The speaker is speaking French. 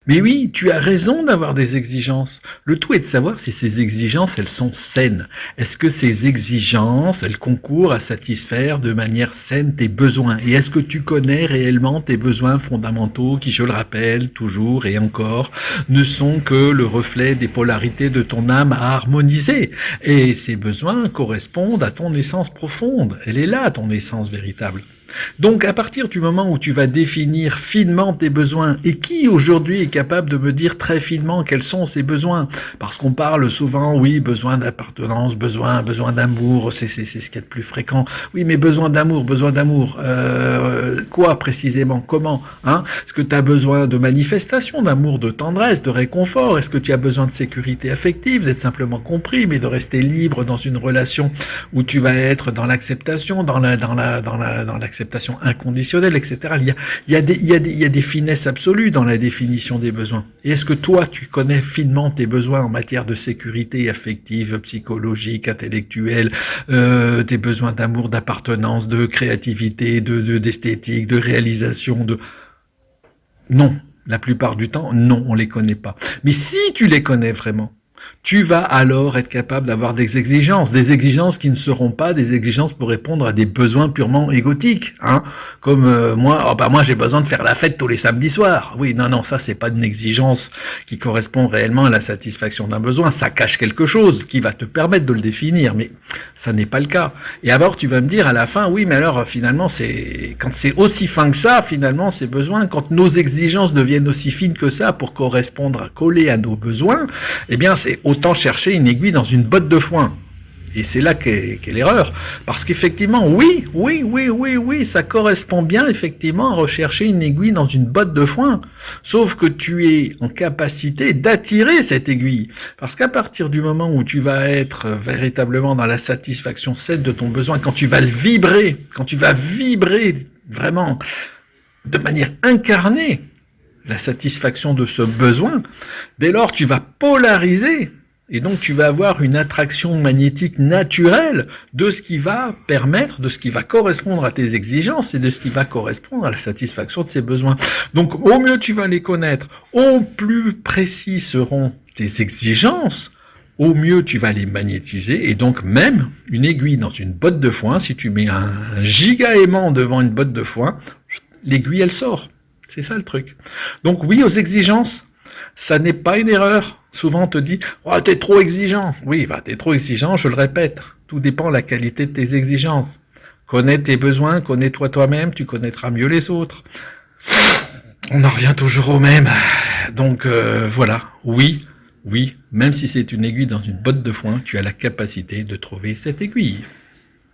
Mais oui, tu as raison d'avoir des exigences. Le tout est de savoir si ces exigences, elles sont saines. Est-ce que ces exigences, elles concourent à satisfaire de manière saine tes besoins? Et est-ce que tu connais réellement tes besoins fondamentaux qui, je le rappelle, toujours et encore, ne sont que le reflet des polarités de ton âme à harmoniser? Et ces besoins correspondent à ton essence profonde. Elle est là, ton essence véritable. Donc, à partir du moment où tu vas définir finement tes besoins, et qui aujourd'hui est capable de me dire très finement quels sont ces besoins? Parce qu'on parle souvent, oui, besoin d'appartenance, besoin d'amour, c'est ce qu'il y a de plus fréquent. Oui, mais besoin d'amour. Quoi précisément? Comment? Hein? Est-ce que tu as besoin de manifestation d'amour, de tendresse, de réconfort? Est-ce que tu as besoin de sécurité affective, d'être simplement compris, mais de rester libre dans une relation où tu vas être dans l'acceptation, dans l'acceptation inconditionnelle, etc. Il y a des finesses absolues dans la définition des besoins. Et est-ce que toi, tu connais finement tes besoins en matière de sécurité affective, psychologique, intellectuelle, tes besoins d'amour, d'appartenance, de créativité, d'esthétique, de réalisation, de... Non. La plupart du temps, non, on les connaît pas. Mais si tu les connais vraiment, tu vas alors être capable d'avoir des exigences qui ne seront pas des exigences pour répondre à des besoins purement égotiques, hein. Comme moi j'ai besoin de faire la fête tous les samedis soirs. Oui, non, ça c'est pas une exigence qui correspond réellement à la satisfaction d'un besoin. Ça cache quelque chose qui va te permettre de le définir, mais ça n'est pas le cas. Et alors tu vas me dire à la fin, oui, mais alors finalement quand c'est aussi fin que ça, finalement ces besoins, quand nos exigences deviennent aussi fines que ça pour coller à nos besoins, eh bien c'est autant chercher une aiguille dans une botte de foin. Et c'est là qu'est l'erreur. Parce qu'effectivement, oui, ça correspond bien effectivement à rechercher une aiguille dans une botte de foin. Sauf que tu es en capacité d'attirer cette aiguille. Parce qu'à partir du moment où tu vas être véritablement dans la satisfaction saine de ton besoin, quand tu vas vibrer vraiment de manière incarnée, la satisfaction de ce besoin, dès lors tu vas polariser et donc tu vas avoir une attraction magnétique naturelle de ce qui va permettre, de ce qui va correspondre à tes exigences et de ce qui va correspondre à la satisfaction de ces besoins. Donc au mieux tu vas les connaître, au plus précis seront tes exigences, au mieux tu vas les magnétiser, et donc même une aiguille dans une botte de foin, si tu mets un giga aimant devant une botte de foin, l'aiguille elle sort. C'est ça le truc. Donc oui, aux exigences, ça n'est pas une erreur. Souvent on te dit « Oh, t'es trop exigeant ». Oui, t'es trop exigeant, je le répète. Tout dépend de la qualité de tes exigences. Connais tes besoins, connais-toi toi-même, tu connaîtras mieux les autres. On en revient toujours au même. Donc voilà, oui, même si c'est une aiguille dans une botte de foin, tu as la capacité de trouver cette aiguille.